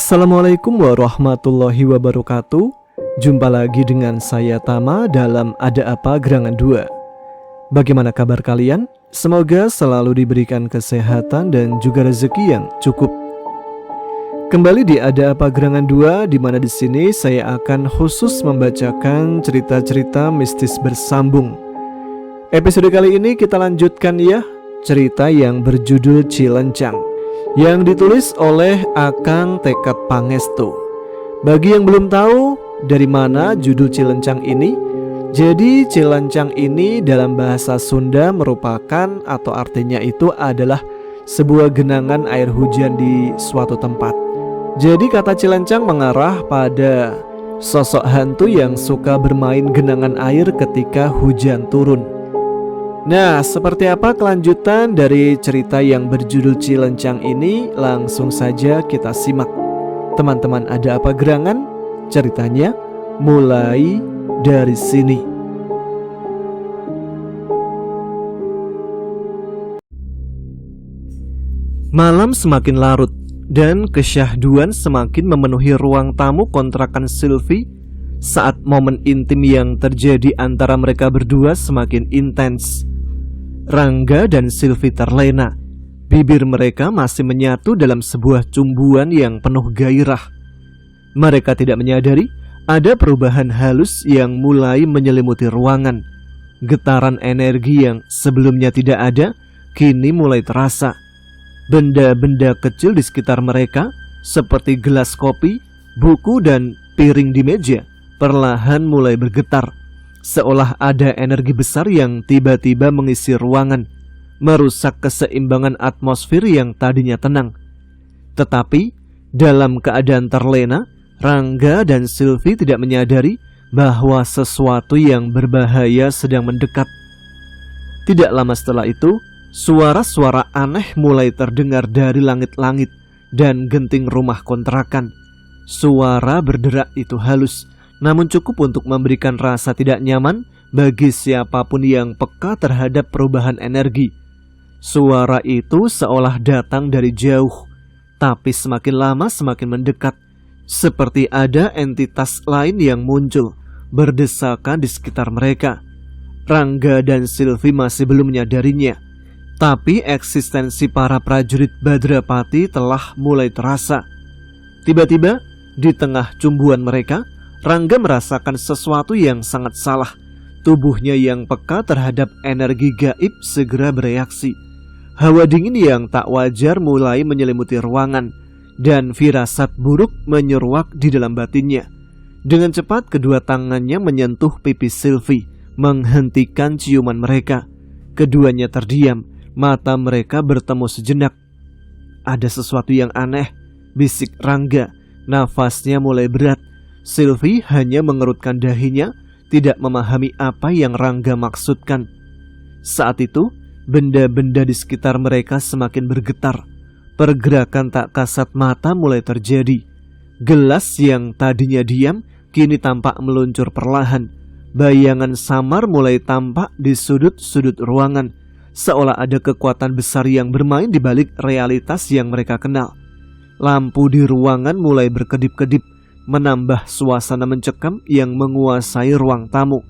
Assalamualaikum warahmatullahi wabarakatuh. Jumpa lagi dengan saya Tama dalam Ada Apa Gerangan 2. Bagaimana kabar kalian? Semoga selalu diberikan kesehatan dan juga rezeki yang cukup. Kembali di Ada Apa Gerangan 2, di mana di sini saya akan khusus membacakan cerita-cerita mistis bersambung. Episode kali ini kita lanjutkan ya, cerita yang berjudul Cilencang, yang ditulis oleh Akang Tekad Pangestu. Bagi yang belum tahu dari mana judul Cilencang ini, jadi Cilencang ini dalam bahasa Sunda merupakan atau artinya itu adalah sebuah genangan air hujan di suatu tempat. Jadi kata Cilencang mengarah pada sosok hantu yang suka bermain genangan air ketika hujan turun. Nah, seperti apa kelanjutan dari cerita yang berjudul Cilencang ini? Langsung saja kita simak. Teman-teman, ada apa gerangan? Ceritanya mulai dari sini. Malam semakin larut dan kesyahduan semakin memenuhi ruang tamu kontrakan Sylvie saat momen intim yang terjadi antara mereka berdua semakin intens. Rangga dan Sylvie terlena. Bibir mereka masih menyatu dalam sebuah cumbuan yang penuh gairah. Mereka tidak menyadari ada perubahan halus yang mulai menyelimuti ruangan. Getaran energi yang sebelumnya tidak ada kini mulai terasa. Benda-benda kecil di sekitar mereka seperti gelas kopi, buku dan piring di meja perlahan mulai bergetar. Seolah ada energi besar yang tiba-tiba mengisi ruangan, merusak keseimbangan atmosfer yang tadinya tenang. Tetapi dalam keadaan terlena, Rangga dan Sylvie tidak menyadari bahwa sesuatu yang berbahaya sedang mendekat. Tidak lama setelah itu, suara-suara aneh mulai terdengar dari langit-langit dan genting rumah kontrakan. Suara berderak itu halus, namun cukup untuk memberikan rasa tidak nyaman bagi siapapun yang peka terhadap perubahan energi. Suara itu seolah datang dari jauh, tapi semakin lama semakin mendekat, seperti ada entitas lain yang muncul, berdesakan di sekitar mereka. Rangga dan Sylvie masih belum menyadarinya, tapi eksistensi para prajurit Badrapati telah mulai terasa. Tiba-tiba, di tengah cumbuan mereka, Rangga merasakan sesuatu yang sangat salah. Tubuhnya yang peka terhadap energi gaib segera bereaksi. Hawa dingin yang tak wajar mulai menyelimuti ruangan, dan firasat buruk menyeruak di dalam batinnya. Dengan cepat kedua tangannya menyentuh pipi Sylvie, menghentikan ciuman mereka. Keduanya terdiam, mata mereka bertemu sejenak. Ada sesuatu yang aneh, bisik Rangga. Nafasnya mulai berat. Sylvie hanya mengerutkan dahinya, tidak memahami apa yang Rangga maksudkan. Saat itu, benda-benda di sekitar mereka semakin bergetar. Pergerakan tak kasat mata mulai terjadi. Gelas yang tadinya diam, kini tampak meluncur perlahan. Bayangan samar mulai tampak di sudut-sudut ruangan, seolah ada kekuatan besar yang bermain di balik realitas yang mereka kenal. Lampu di ruangan mulai berkedip-kedip, menambah suasana mencekam yang menguasai ruang tamu.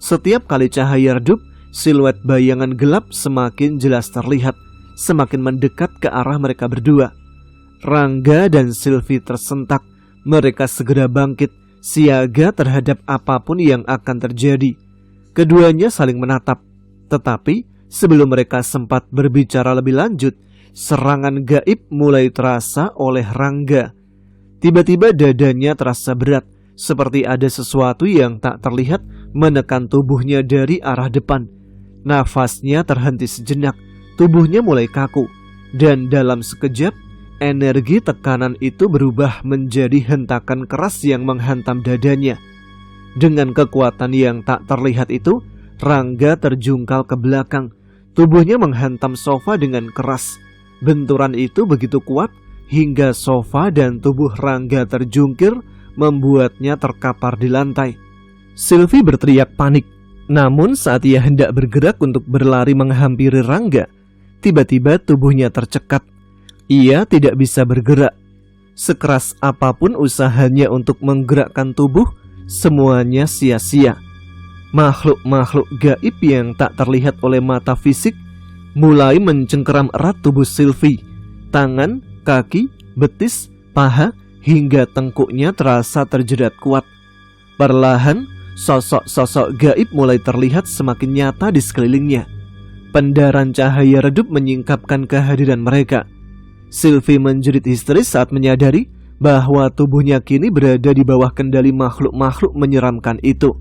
Setiap kali cahaya redup, siluet bayangan gelap semakin jelas terlihat, semakin mendekat ke arah mereka berdua. Rangga dan Sylvie tersentak. Mereka segera bangkit, siaga terhadap apapun yang akan terjadi. Keduanya saling menatap. Tetapi sebelum mereka sempat berbicara lebih lanjut, serangan gaib mulai terasa oleh Rangga. Tiba-tiba dadanya terasa berat, seperti ada sesuatu yang tak terlihat menekan tubuhnya dari arah depan. Nafasnya terhenti sejenak, tubuhnya mulai kaku, dan dalam sekejap, energi tekanan itu berubah menjadi hentakan keras yang menghantam dadanya. Dengan kekuatan yang tak terlihat itu, Rangga terjungkal ke belakang. Tubuhnya menghantam sofa dengan keras. Benturan itu begitu kuat, hingga sofa dan tubuh Rangga terjungkir, membuatnya terkapar di lantai. Sylvie berteriak panik. Namun saat ia hendak bergerak untuk berlari menghampiri Rangga, tiba-tiba tubuhnya tercekat. Ia tidak bisa bergerak. Sekeras apapun usahanya untuk menggerakkan tubuh, semuanya sia-sia. Makhluk-makhluk gaib yang tak terlihat oleh mata fisik mulai mencengkeram erat tubuh Sylvie. Tangan, kaki, betis, paha, hingga tengkuknya terasa terjerat kuat. Perlahan, sosok-sosok gaib mulai terlihat semakin nyata di sekelilingnya. Pendaran cahaya redup menyingkapkan kehadiran mereka. Sylvie menjerit histeris saat menyadari bahwa tubuhnya kini berada di bawah kendali makhluk-makhluk menyeramkan itu.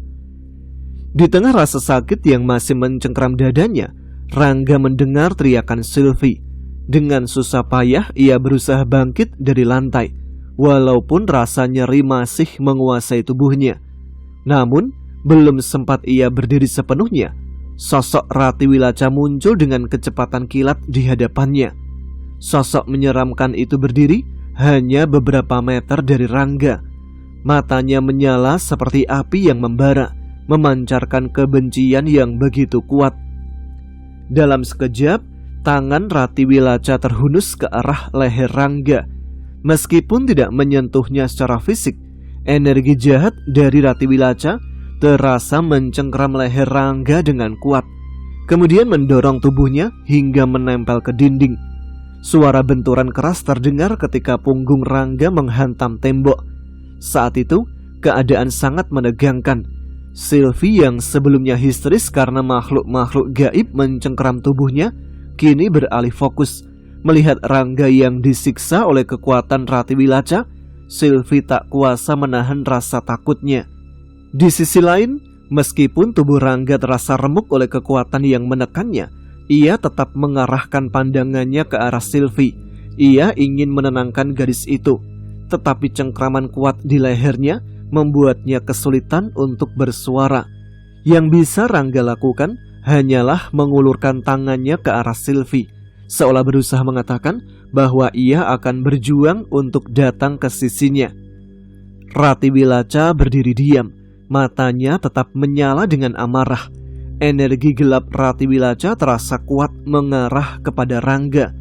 Di tengah rasa sakit yang masih mencengkeram dadanya, Rangga mendengar teriakan Sylvie. Dengan susah payah ia berusaha bangkit dari lantai, walaupun rasa nyeri masih menguasai tubuhnya. Namun, belum sempat ia berdiri sepenuhnya, sosok Rati Wilaca muncul dengan kecepatan kilat di hadapannya. Sosok menyeramkan itu berdiri hanya beberapa meter dari Rangga. Matanya menyala seperti api yang membara, memancarkan kebencian yang begitu kuat. Dalam sekejap, tangan Rati Wilaca terhunus ke arah leher Rangga. Meskipun tidak menyentuhnya secara fisik, energi jahat dari Rati Wilaca terasa mencengkeram leher Rangga dengan kuat, kemudian mendorong tubuhnya hingga menempel ke dinding. Suara benturan keras terdengar ketika punggung Rangga menghantam tembok. Saat itu, keadaan sangat menegangkan. Sylvie yang sebelumnya histeris karena makhluk-makhluk gaib mencengkeram tubuhnya, kini beralih fokus. Melihat Rangga yang disiksa oleh kekuatan Rati Wilaca, Sylvie tak kuasa menahan rasa takutnya. Di sisi lain, meskipun tubuh Rangga terasa remuk oleh kekuatan yang menekannya, ia tetap mengarahkan pandangannya ke arah Sylvie. Ia ingin menenangkan gadis itu, tetapi cengkraman kuat di lehernya membuatnya kesulitan untuk bersuara. Yang bisa Rangga lakukan hanyalah mengulurkan tangannya ke arah Sylvie, seolah berusaha mengatakan bahwa ia akan berjuang untuk datang ke sisinya. Rati Wilaca berdiri diam, matanya tetap menyala dengan amarah. Energi gelap Rati Wilaca terasa kuat mengarah kepada Rangga.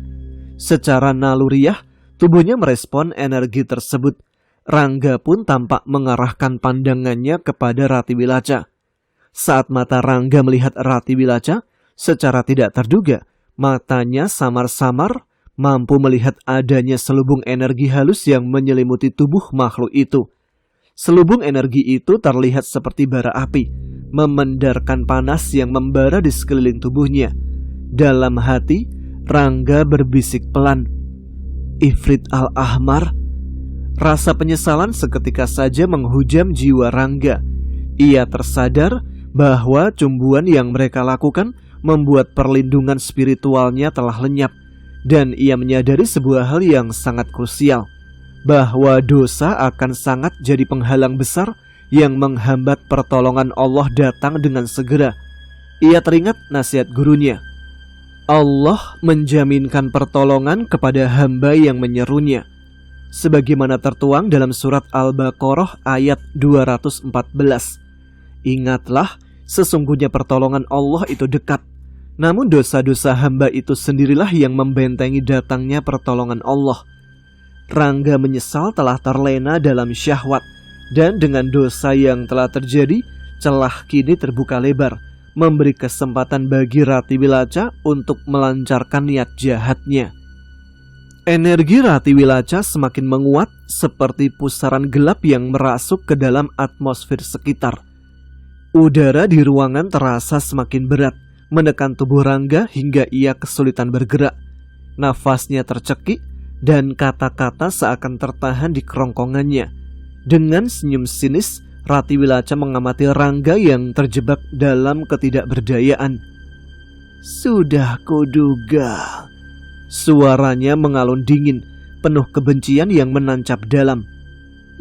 Secara naluriah, tubuhnya merespon energi tersebut. Rangga pun tampak mengarahkan pandangannya kepada Rati Wilaca. Saat mata Rangga melihat Rati Wilaca, secara tidak terduga, matanya samar-samar mampu melihat adanya selubung energi halus yang menyelimuti tubuh makhluk itu. Selubung energi itu terlihat seperti bara api, memendarkan panas yang membara di sekeliling tubuhnya. Dalam hati, Rangga berbisik pelan, "Ifrit Al-Ahmar." Rasa penyesalan seketika saja menghujam jiwa Rangga. Ia tersadar bahwa cumbuan yang mereka lakukan membuat perlindungan spiritualnya telah lenyap. Dan ia menyadari sebuah hal yang sangat krusial, bahwa dosa akan sangat jadi penghalang besar yang menghambat pertolongan Allah datang dengan segera. Ia teringat nasihat gurunya, Allah menjaminkan pertolongan kepada hamba yang menyerunya, sebagaimana tertuang dalam surat Al-Baqarah ayat 214. Ingatlah, sesungguhnya pertolongan Allah itu dekat. Namun dosa-dosa hamba itu sendirilah yang membentengi datangnya pertolongan Allah. Rangga menyesal telah terlena dalam syahwat, dan dengan dosa yang telah terjadi, celah kini terbuka lebar, memberi kesempatan bagi Rati Wilaca untuk melancarkan niat jahatnya. Energi Rati Wilaca semakin menguat seperti pusaran gelap yang merasuk ke dalam atmosfer sekitar. Udara di ruangan terasa semakin berat, menekan tubuh Rangga hingga ia kesulitan bergerak. Nafasnya tercekik dan kata-kata seakan tertahan di kerongkongannya. Dengan senyum sinis, Rati Wilaca mengamati Rangga yang terjebak dalam ketidakberdayaan. "Sudah kuduga." Suaranya mengalun dingin, penuh kebencian yang menancap dalam.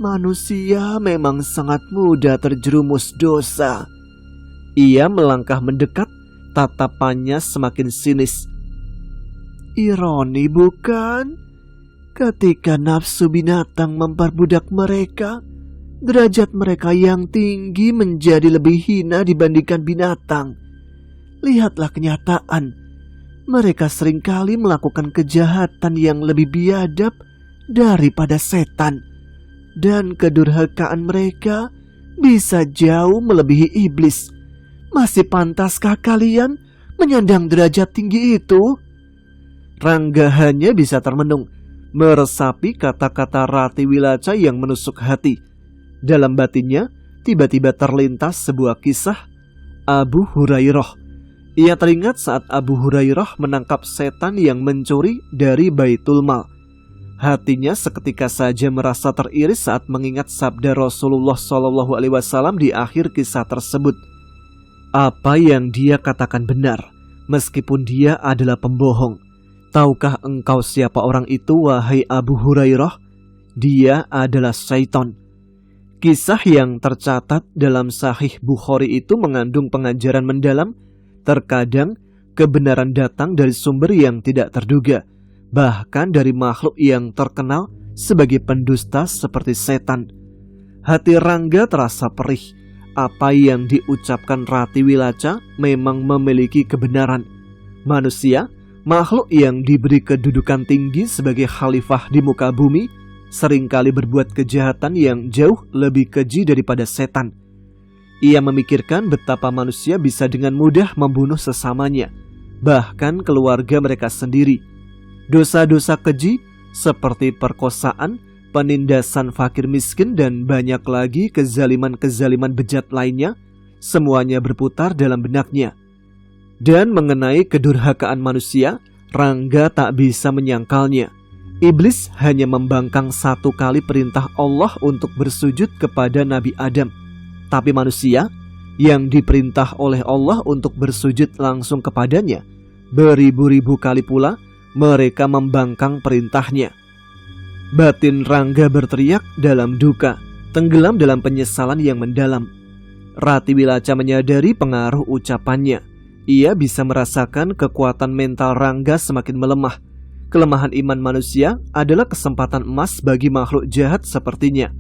"Manusia memang sangat mudah terjerumus dosa." Ia melangkah mendekat, tatapannya semakin sinis. "Ironi bukan? Ketika nafsu binatang memperbudak mereka, derajat mereka yang tinggi menjadi lebih hina dibandingkan binatang. Lihatlah kenyataan. Mereka seringkali melakukan kejahatan yang lebih biadab daripada setan, dan kedurhakaan mereka bisa jauh melebihi iblis. Masih pantaskah kalian menyandang derajat tinggi itu?" Rangga hanya bisa termenung, meresapi kata-kata Rati Wilaca yang menusuk hati. Dalam batinnya tiba-tiba terlintas sebuah kisah Abu Hurairah. Ia teringat saat Abu Hurairah menangkap setan yang mencuri dari Baitul Mal. Hatinya seketika saja merasa teriris saat mengingat sabda Rasulullah SAW di akhir kisah tersebut. Apa yang dia katakan benar, meskipun dia adalah pembohong. Tahukah engkau siapa orang itu, wahai Abu Hurairah? Dia adalah syaitan. Kisah yang tercatat dalam Sahih Bukhari itu mengandung pengajaran mendalam. Terkadang kebenaran datang dari sumber yang tidak terduga, bahkan dari makhluk yang terkenal sebagai pendusta seperti setan. Hati Rangga terasa perih. Apa yang diucapkan Rati Wilaca memang memiliki kebenaran. Manusia, makhluk yang diberi kedudukan tinggi sebagai khalifah di muka bumi, seringkali berbuat kejahatan yang jauh lebih keji daripada setan. Ia memikirkan betapa manusia bisa dengan mudah membunuh sesamanya, bahkan keluarga mereka sendiri. Dosa-dosa keji seperti perkosaan, penindasan fakir miskin, dan banyak lagi kezaliman-kezaliman bejat lainnya, semuanya berputar dalam benaknya. Dan mengenai kedurhakaan manusia, Rangga tak bisa menyangkalnya. Iblis hanya membangkang satu kali perintah Allah untuk bersujud kepada Nabi Adam. Tapi manusia yang diperintah oleh Allah untuk bersujud langsung kepadanya, beribu-ribu kali pula mereka membangkang perintahnya. Batin Rangga berteriak dalam duka, tenggelam dalam penyesalan yang mendalam. Rati Wilaca menyadari pengaruh ucapannya. Ia bisa merasakan kekuatan mental Rangga semakin melemah. Kelemahan iman manusia adalah kesempatan emas bagi makhluk jahat sepertinya.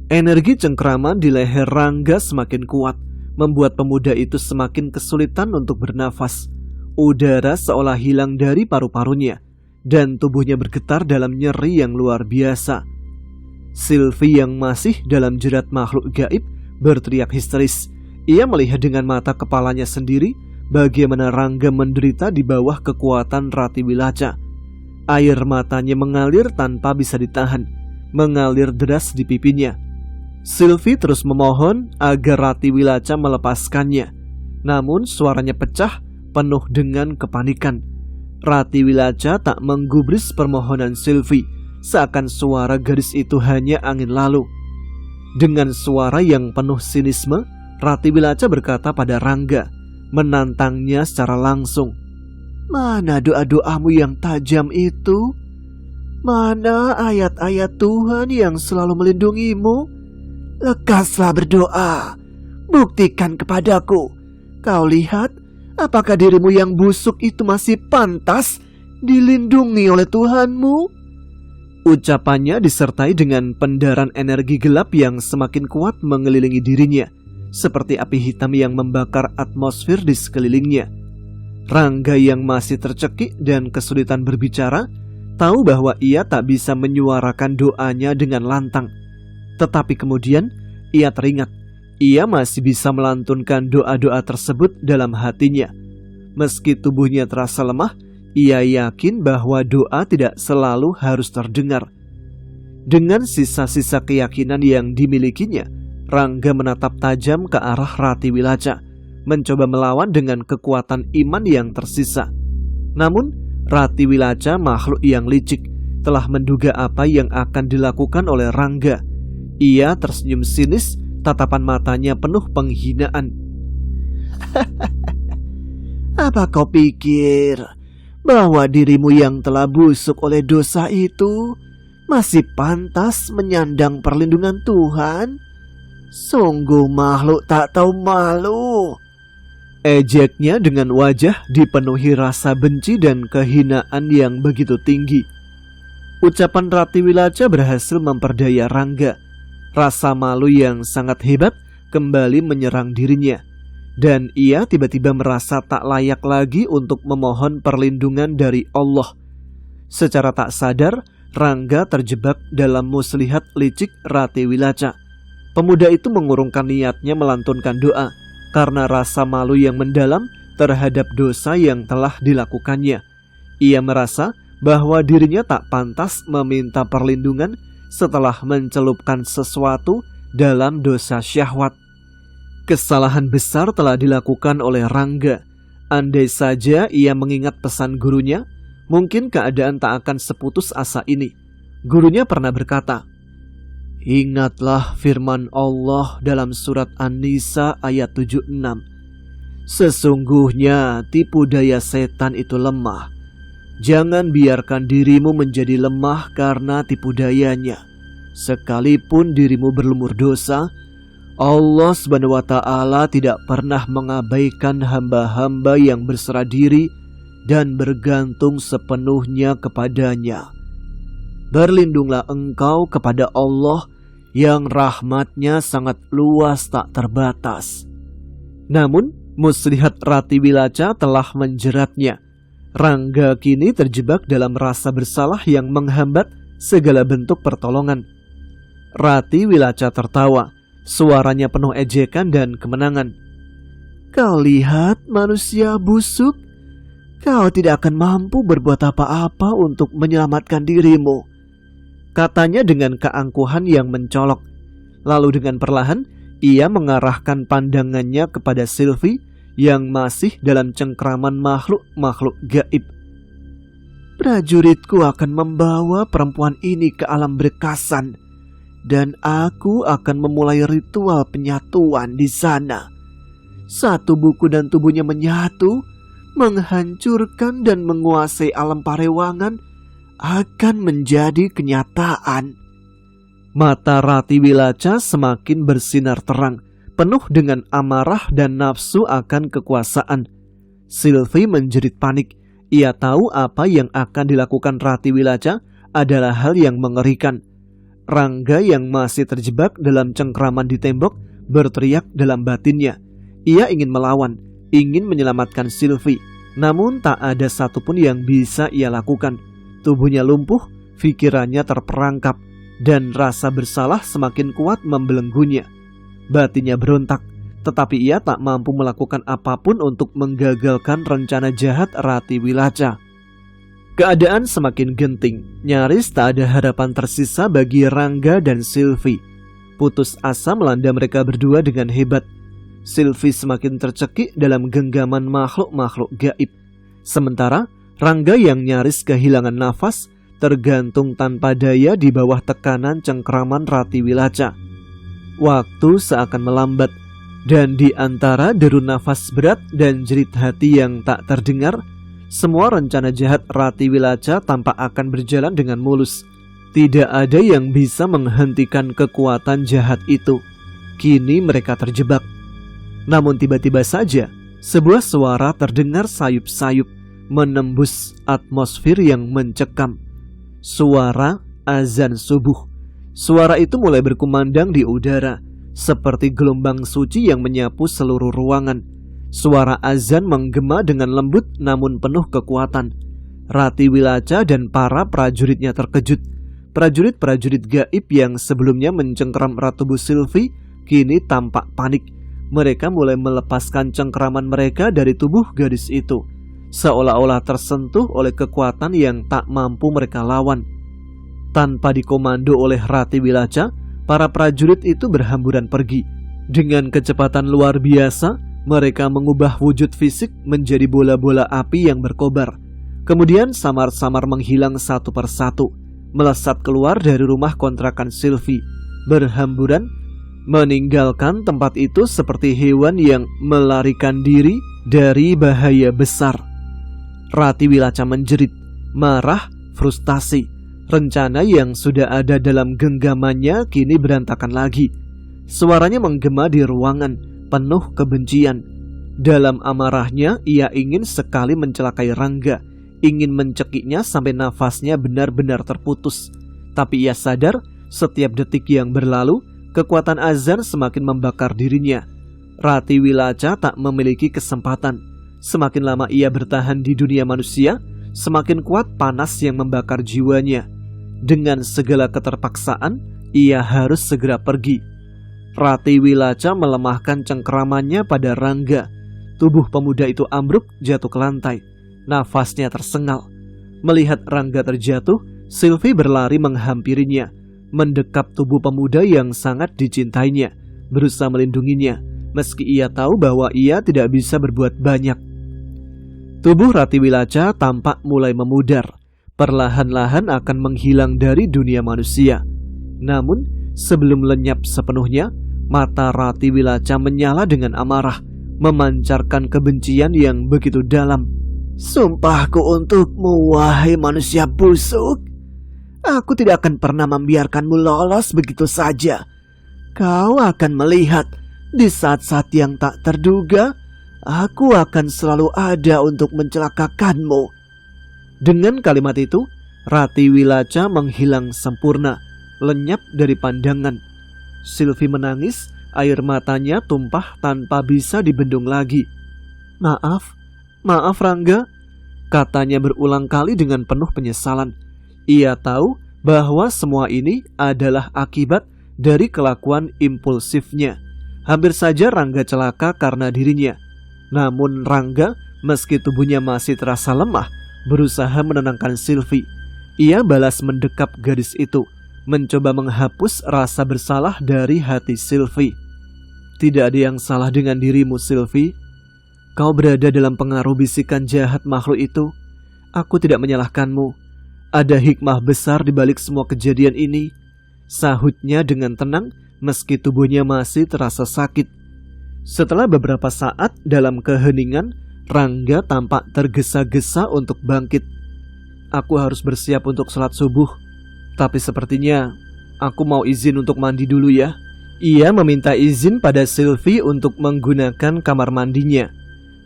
Energi cengkraman di leher Rangga semakin kuat, membuat pemuda itu semakin kesulitan untuk bernafas. Udara seolah hilang dari paru-parunya, dan tubuhnya bergetar dalam nyeri yang luar biasa. Sylvie yang masih dalam jerat makhluk gaib berteriak histeris. Ia melihat dengan mata kepalanya sendiri bagaimana Rangga menderita di bawah kekuatan Rati Wilaca. Air matanya mengalir tanpa bisa ditahan, mengalir deras di pipinya. Sylvie terus memohon agar Rati Wilaca melepaskannya. Namun suaranya pecah, penuh dengan kepanikan. Rati Wilaca tak menggubris permohonan Sylvie, seakan suara gadis itu hanya angin lalu. Dengan suara yang penuh sinisme, Rati Wilaca berkata pada Rangga, menantangnya secara langsung, "Mana doa-doamu yang tajam itu? Mana ayat-ayat Tuhan yang selalu melindungimu? Lekaslah berdoa, buktikan kepadaku. Kau lihat, apakah dirimu yang busuk itu masih pantas dilindungi oleh Tuhanmu?" Ucapannya disertai dengan pendaran energi gelap yang semakin kuat mengelilingi dirinya, seperti api hitam yang membakar atmosfer di sekelilingnya. Rangga yang masih tercekik dan kesulitan berbicara, tahu bahwa ia tak bisa menyuarakan doanya dengan lantang. Tetapi kemudian ia teringat, ia masih bisa melantunkan doa-doa tersebut dalam hatinya. Meski tubuhnya terasa lemah, ia yakin bahwa doa tidak selalu harus terdengar. Dengan sisa-sisa keyakinan yang dimilikinya, Rangga menatap tajam ke arah Rati Wilaca, mencoba melawan dengan kekuatan iman yang tersisa. Namun, Rati Wilaca, makhluk yang licik, telah menduga apa yang akan dilakukan oleh Rangga. Ia tersenyum sinis, tatapan matanya penuh penghinaan. "Apa kau pikir bahwa dirimu yang telah busuk oleh dosa itu masih pantas menyandang perlindungan Tuhan? Sungguh makhluk tak tahu malu." Ejeknya dengan wajah dipenuhi rasa benci dan kehinaan yang begitu tinggi. Ucapan Rati Wilaca berhasil memperdaya Rangga. Rasa malu yang sangat hebat kembali menyerang dirinya, dan ia tiba-tiba merasa tak layak lagi untuk memohon perlindungan dari Allah. Secara tak sadar, Rangga terjebak dalam muslihat licik Rati Wilaca. Pemuda itu mengurungkan niatnya melantunkan doa karena rasa malu yang mendalam terhadap dosa yang telah dilakukannya. Ia merasa bahwa dirinya tak pantas meminta perlindungan setelah mencelupkan sesuatu dalam dosa syahwat. Kesalahan besar telah dilakukan oleh Rangga. Andai saja ia mengingat pesan gurunya, mungkin keadaan tak akan seputus asa ini. Gurunya pernah berkata, "Ingatlah firman Allah dalam surat An-Nisa ayat 76. Sesungguhnya tipu daya setan itu lemah. Jangan biarkan dirimu menjadi lemah karena tipu dayanya. Sekalipun dirimu berlumur dosa, Allah Subhanahu wa Ta'ala tidak pernah mengabaikan hamba-hamba yang berserah diri dan bergantung sepenuhnya kepadanya. Berlindunglah engkau kepada Allah yang rahmatnya sangat luas tak terbatas." Namun, muslihat Rati Wilaca telah menjeratnya. Rangga kini terjebak dalam rasa bersalah yang menghambat segala bentuk pertolongan. Rati Wilaca tertawa, suaranya penuh ejekan dan kemenangan. "Kau lihat manusia busuk? Kau tidak akan mampu berbuat apa-apa untuk menyelamatkan dirimu," katanya dengan keangkuhan yang mencolok. Lalu dengan perlahan ia mengarahkan pandangannya kepada Sylvie yang masih dalam cengkraman makhluk-makhluk gaib. "Prajuritku akan membawa perempuan ini ke alam berkasan, dan aku akan memulai ritual penyatuan di sana. Satu buku dan tubuhnya menyatu, menghancurkan dan menguasai alam parewangan akan menjadi kenyataan." Mata Rati Wilaca semakin bersinar terang, penuh dengan amarah dan nafsu akan kekuasaan. Sylvie menjerit panik. Ia tahu apa yang akan dilakukan Rati Wilaca adalah hal yang mengerikan. Rangga yang masih terjebak dalam cengkraman di tembok berteriak dalam batinnya. Ia ingin melawan, ingin menyelamatkan Sylvie, namun tak ada satupun yang bisa ia lakukan. Tubuhnya lumpuh, pikirannya terperangkap, dan rasa bersalah semakin kuat membelenggunya. Batinnya berontak, tetapi ia tak mampu melakukan apapun untuk menggagalkan rencana jahat Rati Wilaca. Keadaan semakin genting, nyaris tak ada harapan tersisa bagi Rangga dan Sylvie. Putus asa melanda mereka berdua dengan hebat. Sylvie semakin tercekik dalam genggaman makhluk-makhluk gaib. Sementara Rangga yang nyaris kehilangan nafas tergantung tanpa daya di bawah tekanan cengkraman Rati Wilaca. Waktu seakan melambat, dan di antara deru nafas berat dan jerit hati yang tak terdengar, semua rencana jahat Rati Wilaca tampak akan berjalan dengan mulus. Tidak ada yang bisa menghentikan kekuatan jahat itu. Kini mereka terjebak. Namun tiba-tiba saja, sebuah suara terdengar sayup-sayup, menembus atmosfer yang mencekam. Suara azan subuh. Suara itu mulai berkumandang di udara, seperti gelombang suci yang menyapu seluruh ruangan. Suara azan menggema dengan lembut namun penuh kekuatan. Rati Wilaca dan para prajuritnya terkejut. Prajurit-prajurit gaib yang sebelumnya mencengkram Ratu Sylvie kini tampak panik. Mereka mulai melepaskan cengkraman mereka dari tubuh gadis itu, seolah-olah tersentuh oleh kekuatan yang tak mampu mereka lawan. Tanpa dikomando oleh Rati Wilaca, para prajurit itu berhamburan pergi. Dengan kecepatan luar biasa, mereka mengubah wujud fisik menjadi bola-bola api yang berkobar. Kemudian samar-samar menghilang satu persatu, melesat keluar dari rumah kontrakan Sylvie, berhamburan meninggalkan tempat itu seperti hewan yang melarikan diri dari bahaya besar. Rati Wilaca menjerit, marah, frustasi. Rencana yang sudah ada dalam genggamannya kini berantakan lagi. Suaranya menggema di ruangan, penuh kebencian. Dalam amarahnya, ia ingin sekali mencelakai Rangga, ingin mencekiknya sampai nafasnya benar-benar terputus. Tapi ia sadar, setiap detik yang berlalu, kekuatan azan semakin membakar dirinya. Rati Wilaca tak memiliki kesempatan. Semakin lama ia bertahan di dunia manusia, semakin kuat panas yang membakar jiwanya. Dengan segala keterpaksaan, ia harus segera pergi. Rati Wilaca melemahkan cengkeramannya pada Rangga. Tubuh pemuda itu ambruk jatuh ke lantai. Nafasnya tersengal. Melihat Rangga terjatuh, Sylvie berlari menghampirinya, mendekap tubuh pemuda yang sangat dicintainya, berusaha melindunginya, meski ia tahu bahwa ia tidak bisa berbuat banyak. Tubuh Rati Wilaca tampak mulai memudar, perlahan-lahan akan menghilang dari dunia manusia. Namun, sebelum lenyap sepenuhnya, mata Rati Wilaca menyala dengan amarah, memancarkan kebencian yang begitu dalam. Sumpahku untukmu, wahai manusia busuk. Aku tidak akan pernah membiarkanmu lolos begitu saja. Kau akan melihat, di saat-saat yang tak terduga, aku akan selalu ada untuk mencelakakanmu. Dengan kalimat itu, Rati Wilaca menghilang sempurna, lenyap dari pandangan. Sylvie menangis, air matanya tumpah tanpa bisa dibendung lagi. Maaf Rangga, katanya berulang kali dengan penuh penyesalan. Ia tahu bahwa semua ini adalah akibat dari kelakuan impulsifnya. Hampir saja Rangga celaka karena dirinya. Namun Rangga, meski tubuhnya masih terasa lemah, berusaha menenangkan Sylvie. Ia balas mendekap gadis itu, mencoba menghapus rasa bersalah dari hati Sylvie. Tidak ada yang salah dengan dirimu, Sylvie. Kau berada dalam pengaruh bisikan jahat makhluk itu. Aku tidak menyalahkanmu. Ada hikmah besar di balik semua kejadian ini, sahutnya dengan tenang meski tubuhnya masih terasa sakit. Setelah beberapa saat dalam keheningan, Rangga tampak tergesa-gesa untuk bangkit. Aku harus bersiap untuk sholat subuh, tapi sepertinya aku mau izin untuk mandi dulu ya. Ia meminta izin pada Sylvie untuk menggunakan kamar mandinya.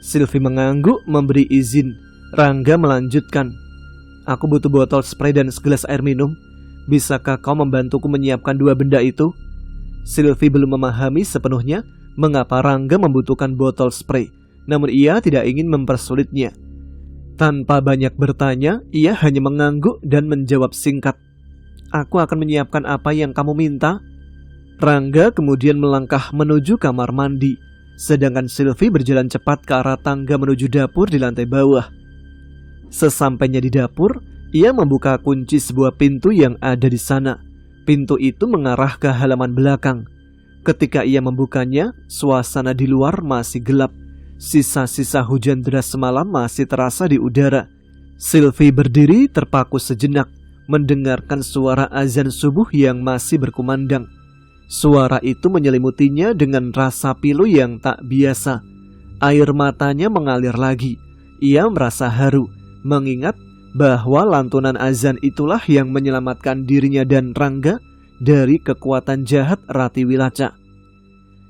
Sylvie mengangguk memberi izin. Rangga melanjutkan, aku butuh botol spray dan segelas air minum. Bisakah kau membantuku menyiapkan dua benda itu? Sylvie belum memahami sepenuhnya mengapa Rangga membutuhkan botol spray, namun ia tidak ingin mempersulitnya. Tanpa banyak bertanya, ia hanya mengangguk dan menjawab singkat, aku akan menyiapkan apa yang kamu minta. Rangga kemudian melangkah menuju kamar mandi, sedangkan Sylvie berjalan cepat ke arah tangga menuju dapur di lantai bawah. Sesampainya di dapur, ia membuka kunci sebuah pintu yang ada di sana. Pintu itu mengarah ke halaman belakang. Ketika ia membukanya, suasana di luar masih gelap. Sisa-sisa hujan deras semalam masih terasa di udara. Sylvie berdiri terpaku sejenak, mendengarkan suara azan subuh yang masih berkumandang. Suara itu menyelimutinya dengan rasa pilu yang tak biasa. Air matanya mengalir lagi. Ia merasa haru, mengingat bahwa lantunan azan itulah yang menyelamatkan dirinya dan Rangga dari kekuatan jahat Rati Wilaca.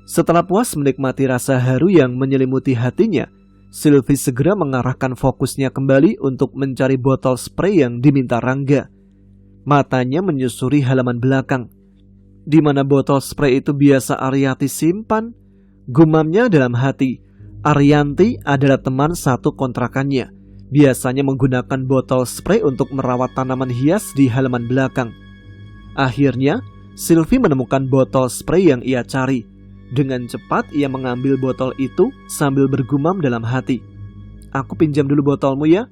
Setelah puas menikmati rasa haru yang menyelimuti hatinya, Sylvie segera mengarahkan fokusnya kembali untuk mencari botol spray yang diminta Rangga. Matanya menyusuri halaman belakang. Di mana botol spray itu biasa Arianti simpan? Gumamnya dalam hati. Arianti adalah teman satu kontrakannya. Biasanya menggunakan botol spray untuk merawat tanaman hias di halaman belakang. Akhirnya, Sylvie menemukan botol spray yang ia cari. Dengan cepat ia mengambil botol itu sambil bergumam dalam hati. Aku pinjam dulu botolmu ya.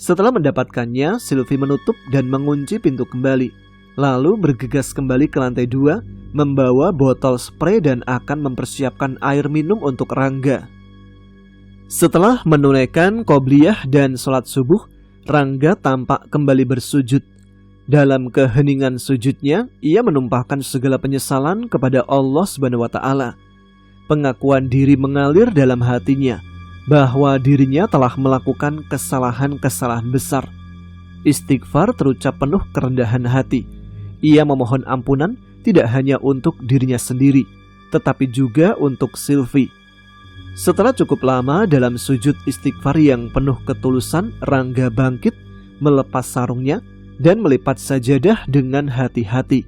Setelah mendapatkannya, Sylvie menutup dan mengunci pintu kembali. Lalu bergegas kembali ke lantai 2, membawa botol spray dan akan mempersiapkan air minum untuk Rangga. Setelah menunaikan qobliyah dan sholat subuh, Rangga tampak kembali bersujud. Dalam keheningan sujudnya, ia menumpahkan segala penyesalan kepada Allah SWT. Pengakuan diri mengalir dalam hatinya, bahwa dirinya telah melakukan kesalahan-kesalahan besar. Istighfar terucap penuh kerendahan hati. Ia memohon ampunan tidak hanya untuk dirinya sendiri, tetapi juga untuk Sylvie. Setelah cukup lama dalam sujud istighfar yang penuh ketulusan, Rangga bangkit, melepas sarungnya, dan melipat sajadah dengan hati-hati.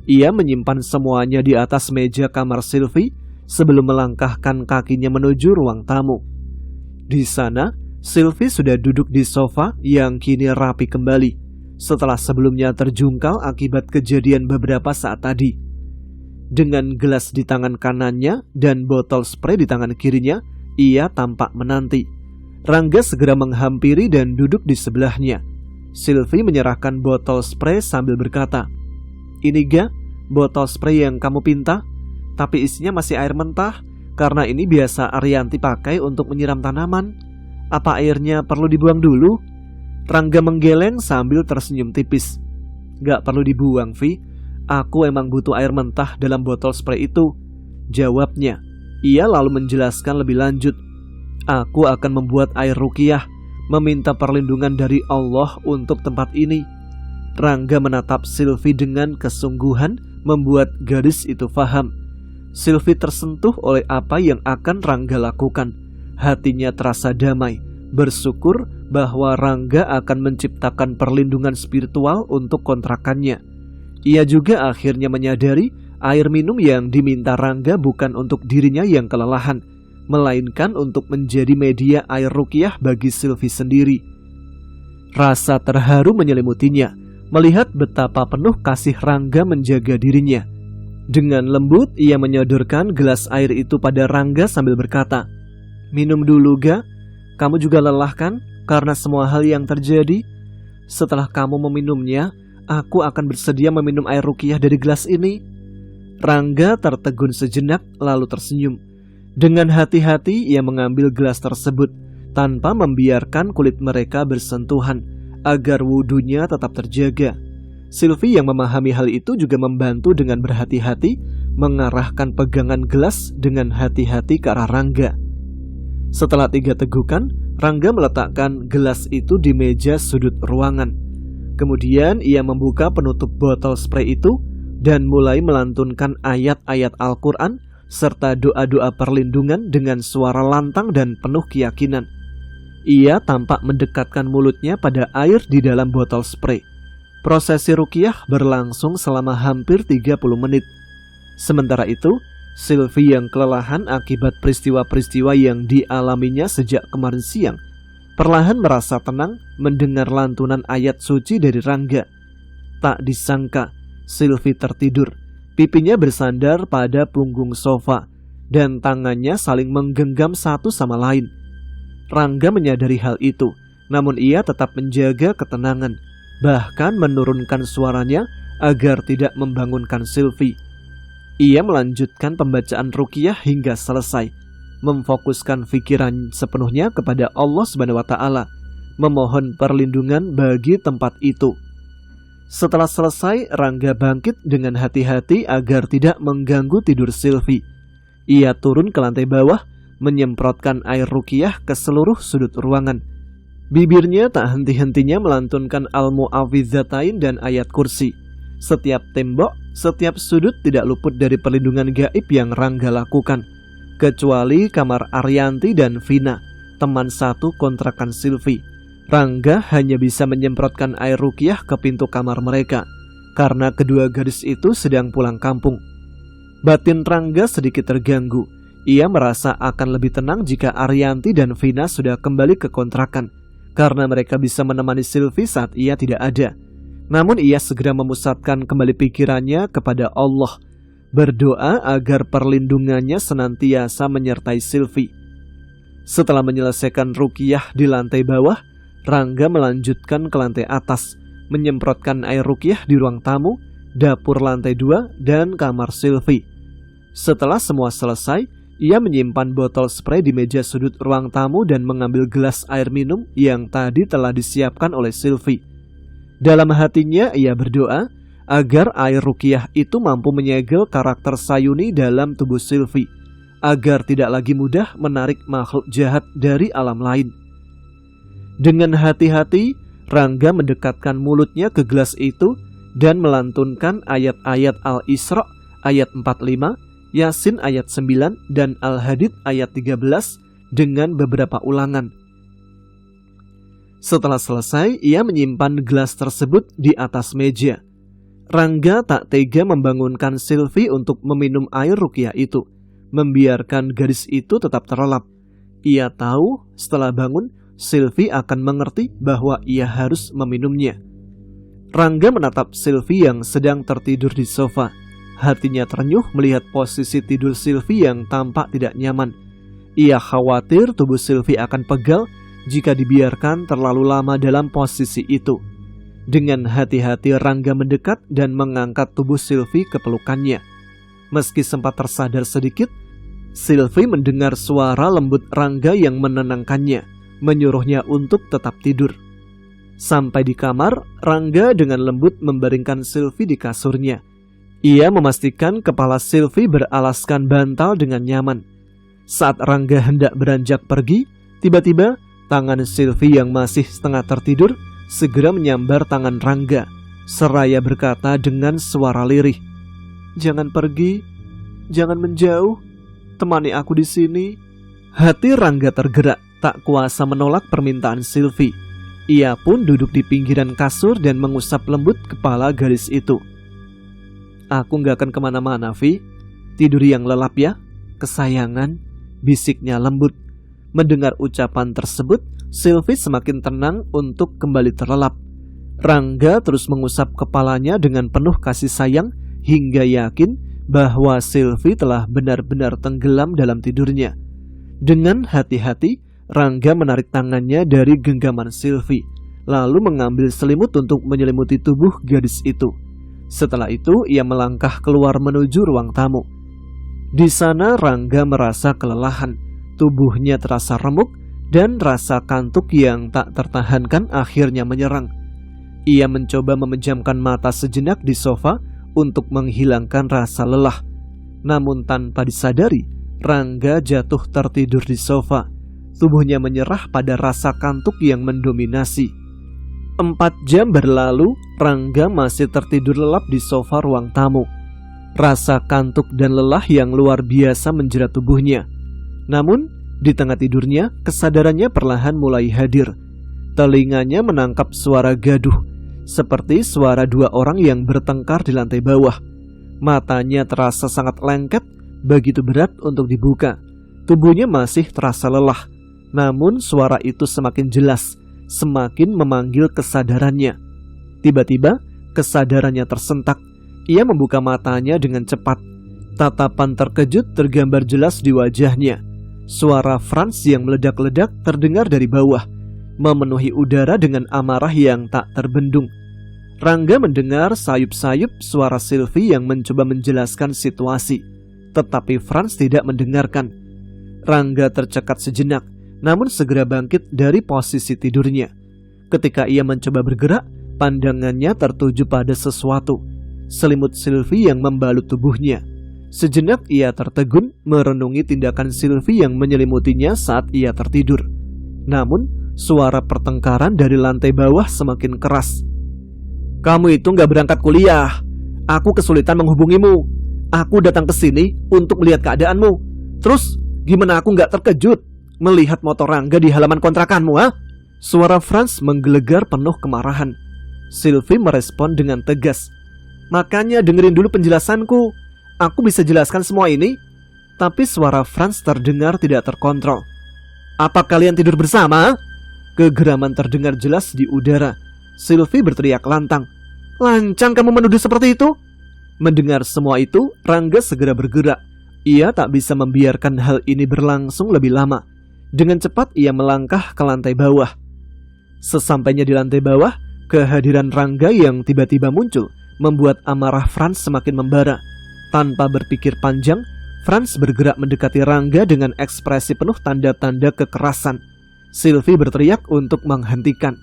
Ia menyimpan semuanya di atas meja kamar Sylvie sebelum melangkahkan kakinya menuju ruang tamu. Di sana, Sylvie sudah duduk di sofa yang kini rapi kembali. setelah sebelumnya terjungkal akibat kejadian beberapa saat tadi. Dengan gelas di tangan kanannya dan botol spray di tangan kirinya, ia tampak menanti. Rangga segera menghampiri dan duduk di sebelahnya. Sylvie menyerahkan botol spray sambil berkata, "Ini Ga, botol spray yang kamu pinta, tapi isinya masih air mentah karena ini biasa Arianti pakai untuk menyiram tanaman. Apa airnya perlu dibuang dulu?" Rangga menggeleng sambil tersenyum tipis. "Gak perlu dibuang, Vi. Aku emang butuh air mentah dalam botol spray itu," jawabnya. Ia lalu menjelaskan lebih lanjut, "Aku akan membuat air ruqyah, meminta perlindungan dari Allah untuk tempat ini." Rangga menatap Sylvie dengan kesungguhan, membuat gadis itu faham. Sylvie tersentuh oleh apa yang akan Rangga lakukan. Hatinya terasa damai, bersyukur bahwa Rangga akan menciptakan perlindungan spiritual untuk kontrakannya. Ia juga akhirnya menyadari air minum yang diminta Rangga bukan untuk dirinya yang kelelahan, melainkan untuk menjadi media air ruqyah bagi Sylvie sendiri. Rasa terharu menyelimutinya melihat betapa penuh kasih Rangga menjaga dirinya. Dengan lembut ia menyodorkan gelas air itu pada Rangga sambil berkata, "Minum dulu Ga, kamu juga lelah kan karena semua hal yang terjadi? Setelah kamu meminumnya, aku akan bersedia meminum air ruqyah dari gelas ini." Rangga tertegun sejenak lalu tersenyum. Dengan hati-hati ia mengambil gelas tersebut tanpa membiarkan kulit mereka bersentuhan agar wudunya tetap terjaga. Sylvie yang memahami hal itu juga membantu dengan berhati-hati mengarahkan pegangan gelas dengan hati-hati ke arah Rangga. Setelah 3 tegukan, Rangga meletakkan gelas itu di meja sudut ruangan. Kemudian ia membuka penutup botol spray itu dan mulai melantunkan ayat-ayat Al-Quran serta doa-doa perlindungan dengan suara lantang dan penuh keyakinan. Ia tampak mendekatkan mulutnya pada air di dalam botol spray. Prosesi ruqyah berlangsung selama hampir 30 menit. Sementara itu, Sylvie yang kelelahan akibat peristiwa-peristiwa yang dialaminya sejak kemarin siang, perlahan merasa tenang mendengar lantunan ayat suci dari Rangga. Tak disangka, Sylvie tertidur. Pipinya bersandar pada punggung sofa dan tangannya saling menggenggam satu sama lain. Rangga menyadari hal itu, namun ia tetap menjaga ketenangan, bahkan menurunkan suaranya agar tidak membangunkan Sylvie. Ia melanjutkan pembacaan ruqyah hingga selesai, memfokuskan pikiran sepenuhnya kepada Allah SWT, memohon perlindungan bagi tempat itu. Setelah selesai, Rangga bangkit dengan hati-hati agar tidak mengganggu tidur Sylvie. Ia turun ke lantai bawah, menyemprotkan air ruqyah ke seluruh sudut ruangan. Bibirnya tak henti-hentinya melantunkan Al-Mu'awwidzatain dan ayat kursi. Setiap tembok, setiap sudut tidak luput dari perlindungan gaib yang Rangga lakukan, kecuali kamar Arianti dan Vina, teman satu kontrakan Sylvie. Rangga hanya bisa menyemprotkan air ruqyah ke pintu kamar mereka, karena kedua gadis itu sedang pulang kampung. Batin Rangga sedikit terganggu. Ia merasa akan lebih tenang jika Arianti dan Vina sudah kembali ke kontrakan, karena mereka bisa menemani Sylvie saat ia tidak ada. Namun ia segera memusatkan kembali pikirannya kepada Allah, berdoa agar perlindungannya senantiasa menyertai Sylvie. Setelah menyelesaikan ruqyah di lantai bawah, Rangga melanjutkan ke lantai atas, menyemprotkan air ruqyah di ruang tamu, dapur lantai 2, dan kamar Sylvie. Setelah semua selesai, ia menyimpan botol spray di meja sudut ruang tamu dan mengambil gelas air minum yang tadi telah disiapkan oleh Sylvie. Dalam hatinya ia berdoa agar air ruqyah itu mampu menyegel karakter Sayuni dalam tubuh Sylvie, agar tidak lagi mudah menarik makhluk jahat dari alam lain. Dengan hati-hati, Rangga mendekatkan mulutnya ke gelas itu dan melantunkan ayat-ayat Al-Isra ayat 45, Yasin ayat 9, dan Al-Hadid ayat 13 dengan beberapa ulangan. Setelah selesai, ia menyimpan gelas tersebut di atas meja. Rangga tak tega membangunkan Sylvie untuk meminum air ruqyah itu, membiarkan gadis itu tetap terlelap. Ia tahu setelah bangun, Sylvie akan mengerti bahwa ia harus meminumnya. Rangga menatap Sylvie yang sedang tertidur di sofa. Hatinya terenyuh melihat posisi tidur Sylvie yang tampak tidak nyaman. Ia khawatir tubuh Sylvie akan pegal jika dibiarkan terlalu lama dalam posisi itu. Dengan hati-hati Rangga mendekat dan mengangkat tubuh Sylvie ke pelukannya. Meski sempat tersadar sedikit, Sylvie mendengar suara lembut Rangga yang menenangkannya, menyuruhnya untuk tetap tidur. Sampai di kamar, Rangga dengan lembut membaringkan Sylvie di kasurnya. Ia memastikan kepala Sylvie beralaskan bantal dengan nyaman. Saat Rangga hendak beranjak pergi, tiba-tiba tangan Sylvie yang masih setengah tertidur segera menyambar tangan Rangga, seraya berkata dengan suara lirih, "Jangan pergi, jangan menjauh, temani aku di sini." Hati Rangga tergerak, tak kuasa menolak permintaan Sylvie. Ia pun duduk di pinggiran kasur dan mengusap lembut kepala gadis itu. "Aku gak akan kemana-mana, Vi. Tidur yang lelap ya, kesayangan," bisiknya lembut. Mendengar ucapan tersebut, Sylvie semakin tenang untuk kembali terlelap. Rangga terus mengusap kepalanya dengan penuh kasih sayang hingga yakin bahwa Sylvie telah benar-benar tenggelam dalam tidurnya. Dengan hati-hati, Rangga menarik tangannya dari genggaman Sylvie, lalu mengambil selimut untuk menyelimuti tubuh gadis itu. Setelah itu, ia melangkah keluar menuju ruang tamu. Di sana Rangga merasa kelelahan, tubuhnya terasa remuk, dan rasa kantuk yang tak tertahankan akhirnya menyerang. Ia mencoba memejamkan mata sejenak di sofa untuk menghilangkan rasa lelah. Namun tanpa disadari, Rangga jatuh tertidur di sofa. Tubuhnya menyerah pada rasa kantuk yang mendominasi. 4 jam berlalu, Rangga masih tertidur lelap di sofa ruang tamu. Rasa kantuk dan lelah yang luar biasa menjerat tubuhnya. Namun, di tengah tidurnya, kesadarannya perlahan mulai hadir. Telinganya menangkap suara gaduh, seperti suara 2 orang yang bertengkar di lantai bawah. Matanya terasa sangat lengket, begitu berat untuk dibuka. Tubuhnya masih terasa lelah. Namun suara itu semakin jelas, semakin memanggil kesadarannya. Tiba-tiba kesadarannya tersentak. Ia membuka matanya dengan cepat. Tatapan terkejut tergambar jelas di wajahnya. Suara Franz yang meledak-ledak terdengar dari bawah, memenuhi udara dengan amarah yang tak terbendung. Rangga mendengar sayup-sayup suara Sylvie yang mencoba menjelaskan situasi, tetapi Franz tidak mendengarkan. Rangga tercekat sejenak, namun segera bangkit dari posisi tidurnya. Ketika ia mencoba bergerak, pandangannya tertuju pada sesuatu, selimut Sylvie yang membalut tubuhnya. Sejenak ia tertegun merenungi tindakan Sylvie yang menyelimutinya saat ia tertidur. Namun, suara pertengkaran dari lantai bawah semakin keras. "Kamu itu gak berangkat kuliah. Aku kesulitan menghubungimu. Aku datang ke sini untuk melihat keadaanmu. Terus, gimana aku gak terkejut melihat motor Rangga di halaman kontrakanmu, ha?" Suara Franz menggelegar penuh kemarahan. Sylvie merespon dengan tegas. "Makanya dengerin dulu penjelasanku. Aku bisa jelaskan semua ini." Tapi suara Franz terdengar tidak terkontrol. "Apa kalian tidur bersama?" Kegeraman terdengar jelas di udara. Sylvie berteriak lantang. "Lancang kamu menuduh seperti itu?" Mendengar semua itu, Rangga segera bergerak. Ia tak bisa membiarkan hal ini berlangsung lebih lama. Dengan cepat ia melangkah ke lantai bawah. Sesampainya di lantai bawah, kehadiran Rangga yang tiba-tiba muncul membuat amarah Franz semakin membara. Tanpa berpikir panjang, Franz bergerak mendekati Rangga dengan ekspresi penuh tanda-tanda kekerasan. Sylvie berteriak untuk menghentikan.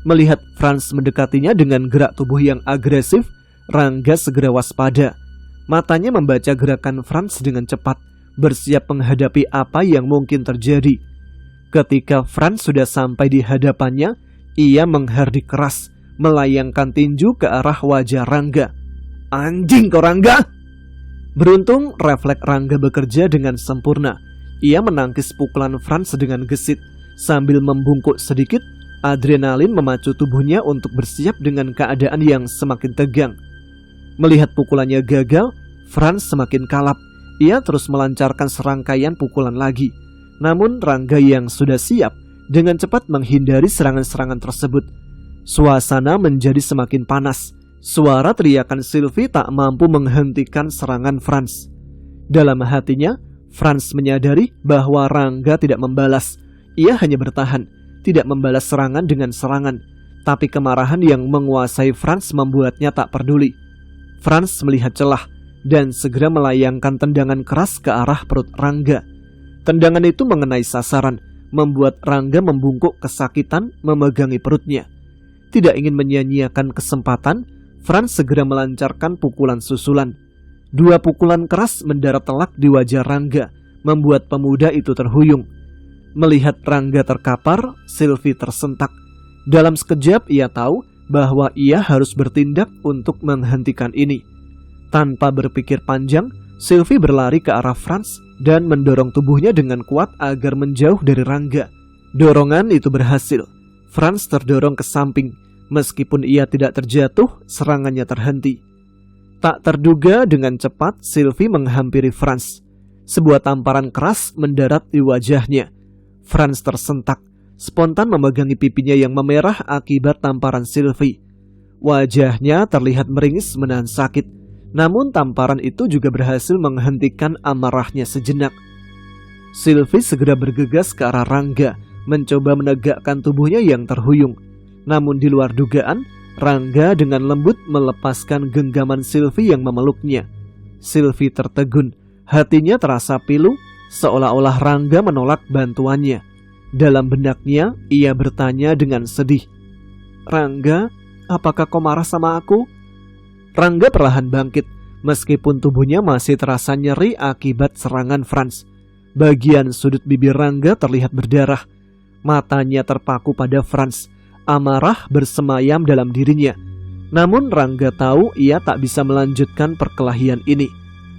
Melihat Franz mendekatinya dengan gerak tubuh yang agresif, Rangga segera waspada. Matanya membaca gerakan Franz dengan cepat, bersiap menghadapi apa yang mungkin terjadi. Ketika Franz sudah sampai di hadapannya, ia menghardik keras, melayangkan tinju ke arah wajah Rangga. "Anjing kau, Rangga!" Beruntung refleks Rangga bekerja dengan sempurna. Ia menangkis pukulan Franz dengan gesit. Sambil membungkuk sedikit, adrenalin memacu tubuhnya untuk bersiap dengan keadaan yang semakin tegang. Melihat pukulannya gagal, Franz semakin kalap. Ia terus melancarkan serangkaian pukulan lagi. Namun Rangga yang sudah siap dengan cepat menghindari serangan-serangan tersebut. Suasana menjadi semakin panas. Suara teriakan Sylvie tak mampu menghentikan serangan Franz. Dalam hatinya, Franz menyadari bahwa Rangga tidak membalas. Ia hanya bertahan, tidak membalas serangan dengan serangan. Tapi kemarahan yang menguasai Franz membuatnya tak peduli. Franz melihat celah dan segera melayangkan tendangan keras ke arah perut Rangga. Tendangan itu mengenai sasaran, membuat Rangga membungkuk kesakitan memegangi perutnya. Tidak ingin menyia-nyiakan kesempatan, Franz segera melancarkan pukulan susulan. 2 pukulan keras mendarat telak di wajah Rangga, membuat pemuda itu terhuyung. Melihat Rangga terkapar, Sylvie tersentak. Dalam sekejap ia tahu bahwa ia harus bertindak untuk menghentikan ini. Tanpa berpikir panjang, Sylvie berlari ke arah Franz dan mendorong tubuhnya dengan kuat agar menjauh dari Rangga. Dorongan itu berhasil. Franz terdorong ke samping. Meskipun ia tidak terjatuh, serangannya terhenti. Tak terduga dengan cepat Sylvie menghampiri Franz. Sebuah tamparan keras mendarat di wajahnya. Franz tersentak, spontan memegangi pipinya yang memerah akibat tamparan Sylvie. Wajahnya terlihat meringis menahan sakit. Namun tamparan itu juga berhasil menghentikan amarahnya sejenak. Sylvie segera bergegas ke arah Rangga, mencoba menegakkan tubuhnya yang terhuyung. Namun di luar dugaan, Rangga dengan lembut melepaskan genggaman Sylvie yang memeluknya. Sylvie tertegun, hatinya terasa pilu, seolah-olah Rangga menolak bantuannya. Dalam benaknya, ia bertanya dengan sedih, "Rangga, apakah kau marah sama aku?" Rangga perlahan bangkit, meskipun tubuhnya masih terasa nyeri akibat serangan Franz. Bagian sudut bibir Rangga terlihat berdarah. Matanya terpaku pada Franz. Amarah bersemayam dalam dirinya. Namun Rangga tahu ia tak bisa melanjutkan perkelahian ini.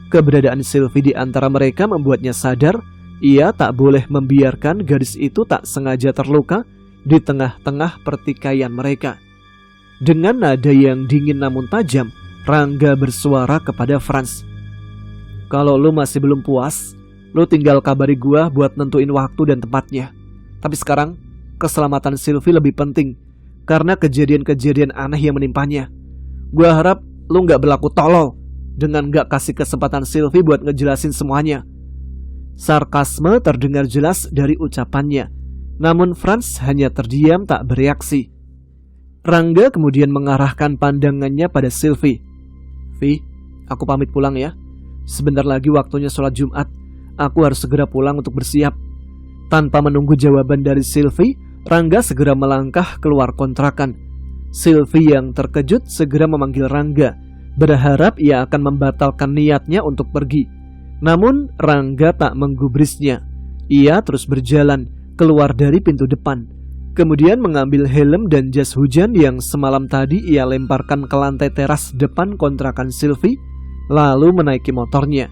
Keberadaan Sylvie di antara mereka membuatnya sadar ia tak boleh membiarkan gadis itu tak sengaja terluka di tengah-tengah pertikaian mereka. Dengan nada yang dingin namun tajam, Rangga bersuara kepada Franz, "Kalau lu masih belum puas, lu tinggal kabari gua buat nentuin waktu dan tempatnya. Tapi sekarang keselamatan Sylvie lebih penting karena kejadian-kejadian aneh yang menimpanya. Gua harap lu gak berlaku tolol dengan gak kasih kesempatan Sylvie buat ngejelasin semuanya." Sarkasme terdengar jelas dari ucapannya. Namun Franz hanya terdiam tak bereaksi. Rangga kemudian mengarahkan pandangannya pada Sylvie. "Vi, aku pamit pulang ya. Sebentar lagi waktunya sholat Jumat. Aku harus segera pulang untuk bersiap." Tanpa menunggu jawaban dari Sylvie, Rangga segera melangkah keluar kontrakan. Sylvie yang terkejut segera memanggil Rangga, berharap ia akan membatalkan niatnya untuk pergi. Namun Rangga tak menggubrisnya. Ia terus berjalan keluar dari pintu depan. Kemudian mengambil helm dan jas hujan yang semalam tadi ia lemparkan ke lantai teras depan kontrakan Sylvie, lalu menaiki motornya.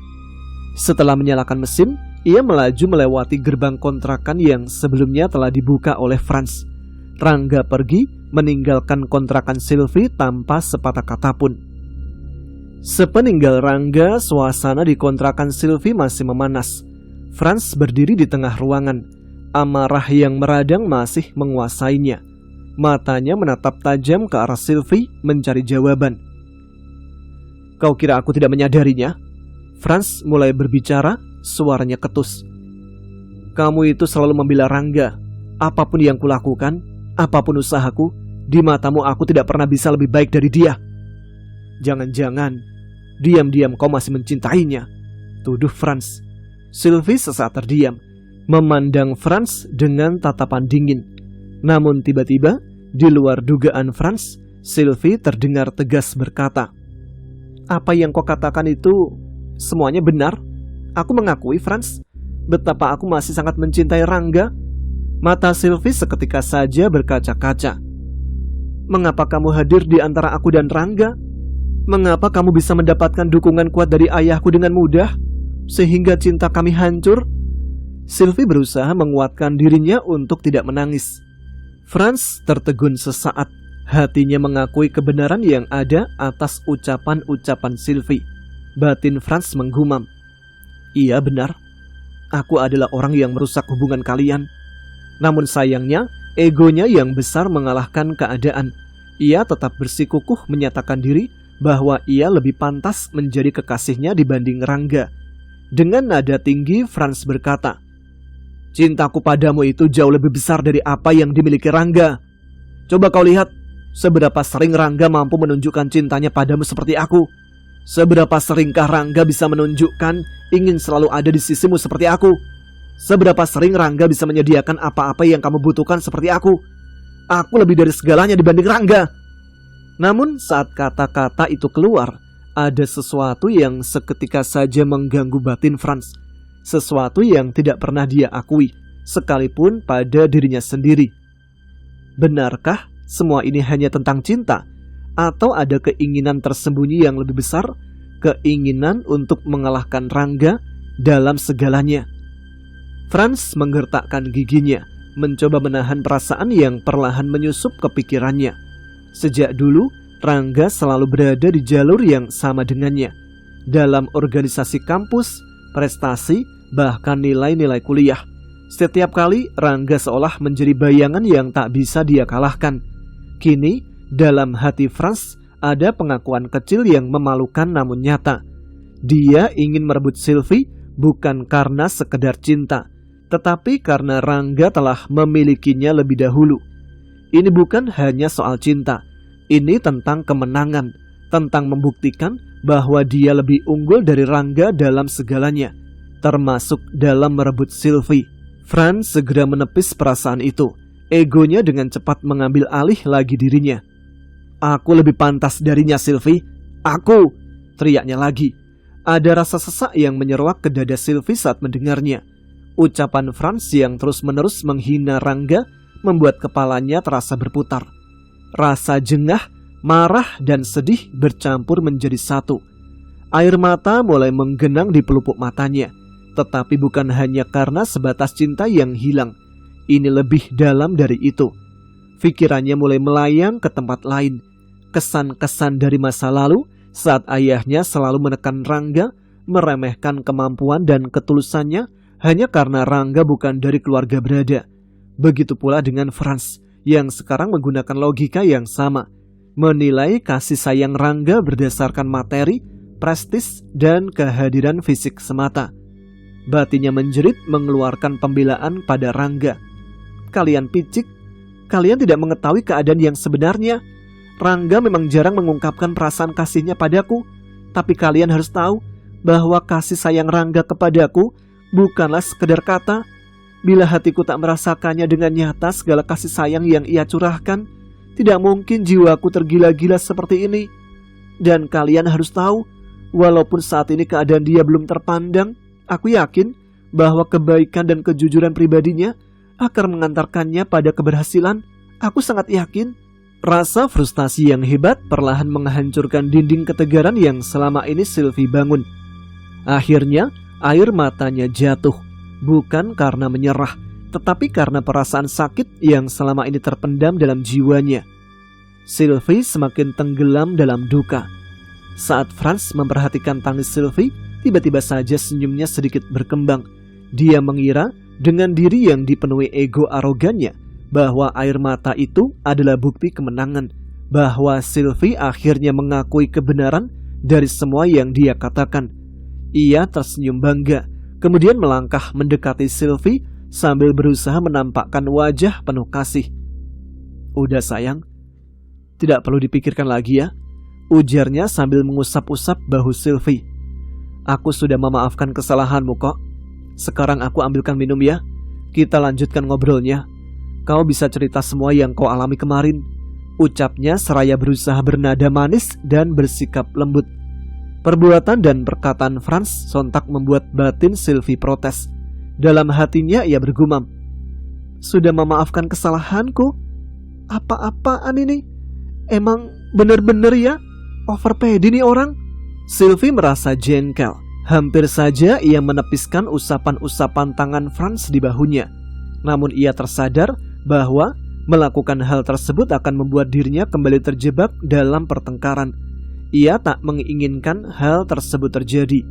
Setelah menyalakan mesin, ia melaju melewati gerbang kontrakan yang sebelumnya telah dibuka oleh Franz. Rangga pergi meninggalkan kontrakan Sylvie tanpa sepatah kata pun. Sepeninggal Rangga, suasana di kontrakan Sylvie masih memanas. Franz berdiri di tengah ruangan. Amarah yang meradang masih menguasainya. Matanya menatap tajam ke arah Sylvie mencari jawaban. "Kau kira aku tidak menyadarinya?" Franz mulai berbicara, suaranya ketus. "Kamu itu selalu membela Rangga. Apapun yang kulakukan, apapun usahaku, di matamu aku tidak pernah bisa lebih baik dari dia. Jangan-jangan diam-diam kau masih mencintainya," tuduh Franz. Sylvie sesaat terdiam, memandang Franz dengan tatapan dingin. Namun tiba-tiba, di luar dugaan Franz, Sylvie terdengar tegas berkata, "Apa yang kau katakan itu semuanya benar. Aku mengakui, Franz, betapa aku masih sangat mencintai Rangga." Mata Sylvie seketika saja berkaca-kaca. "Mengapa kamu hadir di antara aku dan Rangga? Mengapa kamu bisa mendapatkan dukungan kuat dari ayahku dengan mudah, sehingga cinta kami hancur?" Sylvie berusaha menguatkan dirinya untuk tidak menangis. Franz tertegun sesaat. Hatinya mengakui kebenaran yang ada atas ucapan-ucapan Sylvie. Batin Franz menggumam, "Iya benar, aku adalah orang yang merusak hubungan kalian. Namun sayangnya, egonya yang besar mengalahkan keadaan. Ia tetap bersikukuh menyatakan diri bahwa ia lebih pantas menjadi kekasihnya dibanding Rangga. Dengan nada tinggi, Franz berkata, "Cintaku padamu itu jauh lebih besar dari apa yang dimiliki Rangga. Coba kau lihat, seberapa sering Rangga mampu menunjukkan cintanya padamu seperti aku. Seberapa seringkah Rangga bisa menunjukkan ingin selalu ada di sisimu seperti aku. Seberapa sering Rangga bisa menyediakan apa-apa yang kamu butuhkan seperti aku. Aku lebih dari segalanya dibanding Rangga." Namun saat kata-kata itu keluar, ada sesuatu yang seketika saja mengganggu batin Franz. Sesuatu yang tidak pernah dia akui, sekalipun pada dirinya sendiri. Benarkah semua ini hanya tentang cinta? Atau ada keinginan tersembunyi yang lebih besar? Keinginan untuk mengalahkan Rangga dalam segalanya. Franz menggertakkan giginya, mencoba menahan perasaan yang perlahan menyusup ke pikirannya. Sejak dulu, Rangga selalu berada di jalur yang sama dengannya. Dalam organisasi kampus, prestasi, bahkan nilai-nilai kuliah. Setiap kali Rangga seolah menjadi bayangan yang tak bisa dia kalahkan. Kini, dalam hati Franz ada pengakuan kecil yang memalukan namun nyata. Dia ingin merebut Sylvie bukan karena sekedar cinta, tetapi karena Rangga telah memilikinya lebih dahulu. Ini bukan hanya soal cinta, ini tentang kemenangan, tentang membuktikan bahwa dia lebih unggul dari Rangga dalam segalanya, termasuk dalam merebut Sylvie. Franz segera menepis perasaan itu. Egonya dengan cepat mengambil alih lagi dirinya. "Aku lebih pantas darinya, Sylvie. Aku!" teriaknya lagi. Ada rasa sesak yang menyeruak ke dada Sylvie saat mendengarnya. Ucapan Franz yang terus-menerus menghina Rangga membuat kepalanya terasa berputar. Rasa jengah, marah, dan sedih bercampur menjadi satu. Air mata mulai menggenang di pelupuk matanya. Tetapi bukan hanya karena sebatas cinta yang hilang. Ini lebih dalam dari itu. Pikirannya mulai melayang ke tempat lain. Kesan-kesan dari masa lalu saat ayahnya selalu menekan Rangga, meremehkan kemampuan dan ketulusannya hanya karena Rangga bukan dari keluarga berada. Begitu pula dengan Franz yang sekarang menggunakan logika yang sama, menilai kasih sayang Rangga berdasarkan materi, prestis, dan kehadiran fisik semata. Batinnya menjerit mengeluarkan pembelaan pada Rangga. "Kalian picik, kalian tidak mengetahui keadaan yang sebenarnya. Rangga memang jarang mengungkapkan perasaan kasihnya padaku, tapi kalian harus tahu bahwa kasih sayang Rangga kepadaku bukanlah sekedar kata. Bila hatiku tak merasakannya dengan nyata segala kasih sayang yang ia curahkan, tidak mungkin jiwaku tergila-gila seperti ini. Dan kalian harus tahu, walaupun saat ini keadaan dia belum terpandang, aku yakin bahwa kebaikan dan kejujuran pribadinya akan mengantarkannya pada keberhasilan. Aku sangat yakin." Rasa frustasi yang hebat perlahan menghancurkan dinding ketegaran yang selama ini Sylvie bangun. Akhirnya, air matanya jatuh, bukan karena menyerah, tetapi karena perasaan sakit yang selama ini terpendam dalam jiwanya. Sylvie semakin tenggelam dalam duka. Saat Franz memperhatikan tangis Sylvie, tiba-tiba saja senyumnya sedikit berkembang. Dia mengira dengan diri yang dipenuhi ego arogannya bahwa air mata itu adalah bukti kemenangan, bahwa Sylvie akhirnya mengakui kebenaran dari semua yang dia katakan. Ia tersenyum bangga, kemudian melangkah mendekati Sylvie sambil berusaha menampakkan wajah penuh kasih. "Udah sayang, tidak perlu dipikirkan lagi ya," ujarnya sambil mengusap-usap bahu Sylvie. "Aku sudah memaafkan kesalahanmu kok. Sekarang aku ambilkan minum ya. Kita lanjutkan ngobrolnya. Kau bisa cerita semua yang kau alami kemarin," ucapnya seraya berusaha bernada manis dan bersikap lembut. Perbuatan dan perkataan Franz sontak membuat batin Sylvie protes. Dalam hatinya ia bergumam, "Sudah memaafkan kesalahanku? Apa-apaan ini? Emang bener-bener ya? Overpaid ini orang." Sylvie merasa jengkel. Hampir saja ia menepiskan usapan-usapan tangan Franz di bahunya. Namun ia tersadar bahwa melakukan hal tersebut akan membuat dirinya kembali terjebak dalam pertengkaran. Ia tak menginginkan hal tersebut terjadi.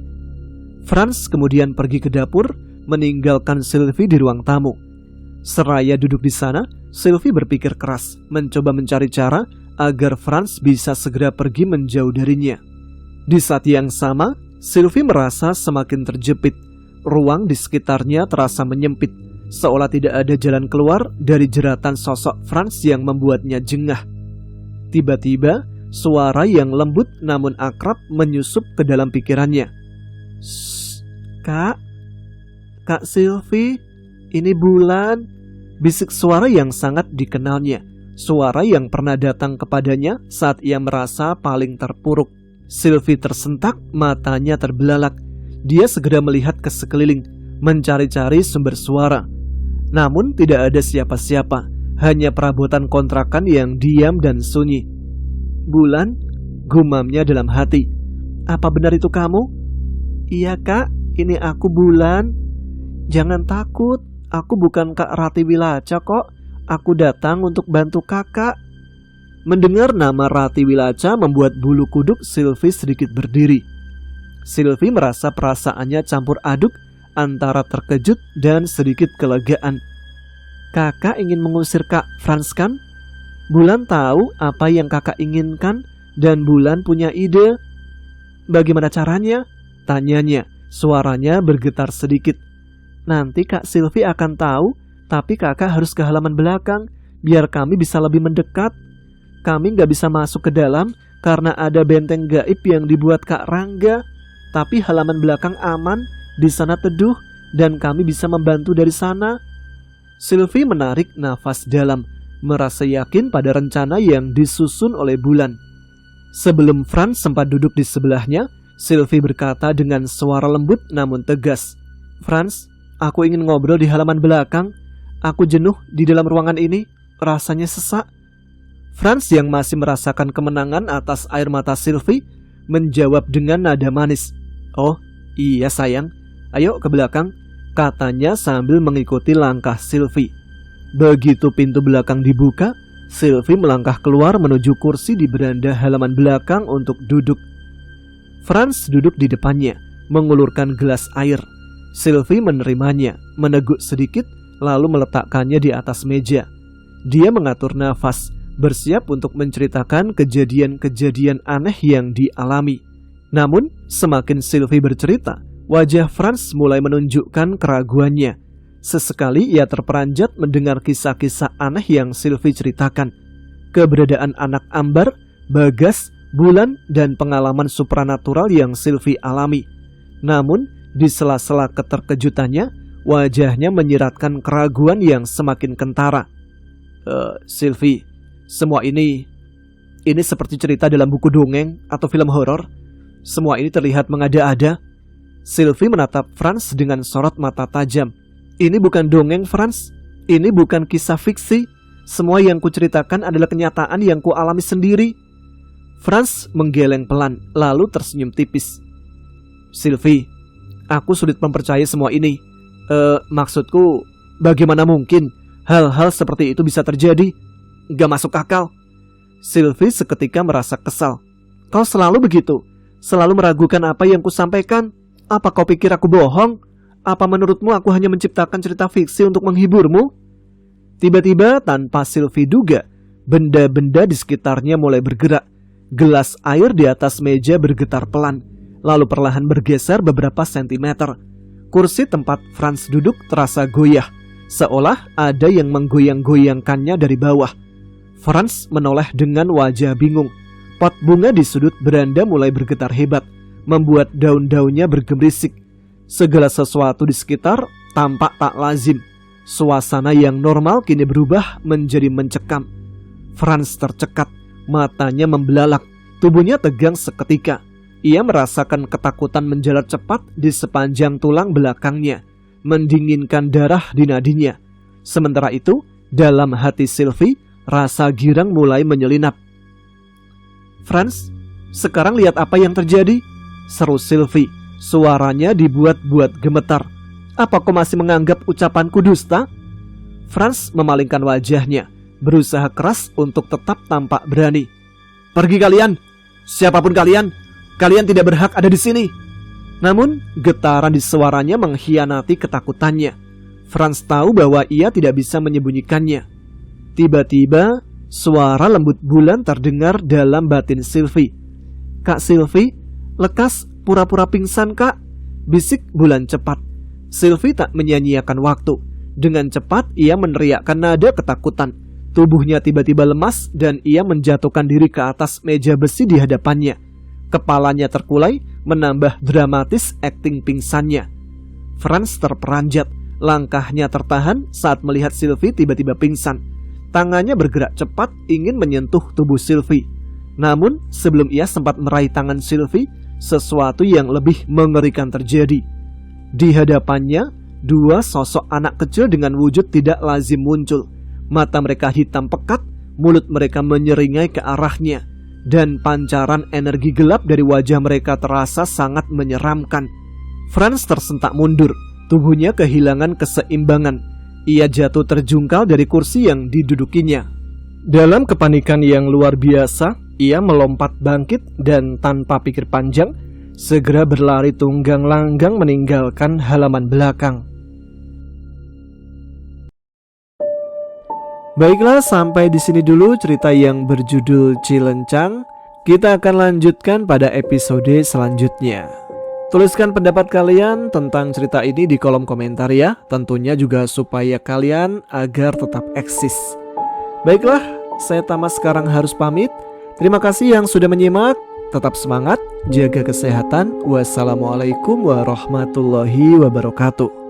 Franz kemudian pergi ke dapur, meninggalkan Sylvie di ruang tamu. Seraya duduk di sana, Sylvie berpikir keras, mencoba mencari cara agar Franz bisa segera pergi menjauh darinya. Di saat yang sama, Sylvie merasa semakin terjepit. Ruang di sekitarnya terasa menyempit, seolah tidak ada jalan keluar dari jeratan sosok Franz yang membuatnya jengah. Tiba-tiba, suara yang lembut namun akrab menyusup ke dalam pikirannya. Kak Sylvie, ini Bulan. Bisik suara yang sangat dikenalnya. Suara yang pernah datang kepadanya saat ia merasa paling terpuruk. Sylvie tersentak, matanya terbelalak. Dia segera melihat ke sekeliling, mencari-cari sumber suara. Namun tidak ada siapa-siapa, hanya perabotan kontrakan yang diam dan sunyi. Bulan, gumamnya dalam hati. Apa benar itu kamu? Iya kak, ini aku Bulan. Jangan takut, aku bukan Kak Rati Wilaca kok. Aku datang untuk bantu kakak. Mendengar nama Rati Wilaca membuat bulu kuduk Sylvie sedikit berdiri. Sylvie merasa perasaannya campur aduk antara terkejut dan sedikit kelegaan. Kakak ingin mengusir Kak Franz kan? Bulan tahu apa yang kakak inginkan dan Bulan punya ide. Bagaimana caranya? Tanyanya, suaranya bergetar sedikit. Nanti Kak Sylvie akan tahu, tapi kakak harus ke halaman belakang, biar kami bisa lebih mendekat. Kami nggak bisa masuk ke dalam, karena ada benteng gaib yang dibuat Kak Rangga. Tapi halaman belakang aman, di sana teduh, dan kami bisa membantu dari sana. Sylvie menarik nafas dalam, merasa yakin pada rencana yang disusun oleh Bulan. Sebelum Franz sempat duduk di sebelahnya, Sylvie berkata dengan suara lembut namun tegas. Franz, aku ingin ngobrol di halaman belakang. Aku jenuh di dalam ruangan ini, rasanya sesak. Franz yang masih merasakan kemenangan atas air mata Sylvie menjawab dengan nada manis. Oh, iya sayang, ayo ke belakang, katanya sambil mengikuti langkah Sylvie. Begitu pintu belakang dibuka, Sylvie melangkah keluar menuju kursi di beranda halaman belakang untuk duduk. Franz duduk di depannya, mengulurkan gelas air. Sylvie menerimanya, meneguk sedikit, lalu meletakkannya di atas meja. Dia mengatur nafas, bersiap untuk menceritakan kejadian-kejadian aneh yang dialami. Namun, semakin Sylvie bercerita, wajah Franz mulai menunjukkan keraguannya. Sesekali ia terperanjat mendengar kisah-kisah aneh yang Sylvie ceritakan. Keberadaan anak ambar, Bagas, Bulan, dan pengalaman supranatural yang Sylvie alami. Namun, di sela-sela keterkejutannya, wajahnya menyiratkan keraguan yang semakin kentara. Sylvie, semua ini seperti cerita dalam buku dongeng atau film horor. Semua ini terlihat mengada-ada. Sylvie menatap Franz dengan sorot mata tajam. Ini bukan dongeng, Franz. Ini bukan kisah fiksi. Semua yang kuceritakan adalah kenyataan yang kualami sendiri. Franz menggeleng pelan, lalu tersenyum tipis. Sylvie, aku sulit mempercayai semua ini. Maksudku, bagaimana mungkin hal-hal seperti itu bisa terjadi? Gak masuk akal. Sylvie seketika merasa kesal. Kau selalu begitu, selalu meragukan apa yang kusampaikan. Apa kau pikir aku bohong? Apa menurutmu aku hanya menciptakan cerita fiksi untuk menghiburmu? Tiba-tiba tanpa Sylvie duga, benda-benda di sekitarnya mulai bergerak. Gelas air di atas meja bergetar pelan, lalu perlahan bergeser beberapa sentimeter. Kursi tempat Franz duduk terasa goyah, seolah ada yang menggoyang-goyangkannya dari bawah. Franz menoleh dengan wajah bingung. Pot bunga di sudut beranda mulai bergetar hebat, membuat daun-daunnya bergemerisik. Segala sesuatu di sekitar tampak tak lazim. Suasana yang normal kini berubah menjadi mencekam. Franz tercekat, matanya membelalak, tubuhnya tegang seketika. Ia merasakan ketakutan menjalar cepat di sepanjang tulang belakangnya, mendinginkan darah di nadinya. Sementara itu, dalam hati Sylvie, rasa girang mulai menyelinap. Franz, sekarang lihat apa yang terjadi? Seru Sylvie, suaranya dibuat-buat gemetar. Apa kau masih menganggap ucapanku dusta? Franz memalingkan wajahnya, berusaha keras untuk tetap tampak berani. Pergi kalian, siapapun kalian tidak berhak ada di sini. Namun, getaran di suaranya mengkhianati ketakutannya. Franz tahu bahwa ia tidak bisa menyembunyikannya. Tiba-tiba, Suara lembut bulan terdengar dalam batin Sylvie. "Kak Sylvie, lekas pura-pura pingsan kak," bisik bulan cepat. Sylvie tak menyia-nyiakan waktu. Dengan cepat ia meneriakkan nada ketakutan. Tubuhnya tiba-tiba lemas dan ia menjatuhkan diri ke atas meja besi di hadapannya. Kepalanya terkulai, menambah dramatis akting pingsannya. Franz terperanjat, langkahnya tertahan saat melihat Sylvie tiba-tiba pingsan. Tangannya bergerak cepat ingin menyentuh tubuh Sylvie. Namun sebelum ia sempat meraih tangan Sylvie, sesuatu yang lebih mengerikan terjadi. Di hadapannya, dua sosok anak kecil dengan wujud tidak lazim muncul. Mata mereka hitam pekat, mulut mereka menyeringai ke arahnya, dan pancaran energi gelap dari wajah mereka terasa sangat menyeramkan. Franz tersentak mundur, tubuhnya kehilangan keseimbangan. Ia jatuh terjungkal dari kursi yang didudukinya. Dalam kepanikan yang luar biasa, ia melompat bangkit dan tanpa pikir panjang, segera berlari tunggang langgang meninggalkan halaman belakang. Baiklah, sampai di sini dulu cerita yang berjudul Cilencang. Kita akan lanjutkan pada episode selanjutnya. Tuliskan pendapat kalian tentang cerita ini di kolom komentar ya. Tentunya juga supaya kalian agar tetap eksis. Baiklah, saya Tama sekarang harus pamit. Terima kasih yang sudah menyimak. Tetap semangat, jaga kesehatan. Wassalamualaikum warahmatullahi wabarakatuh.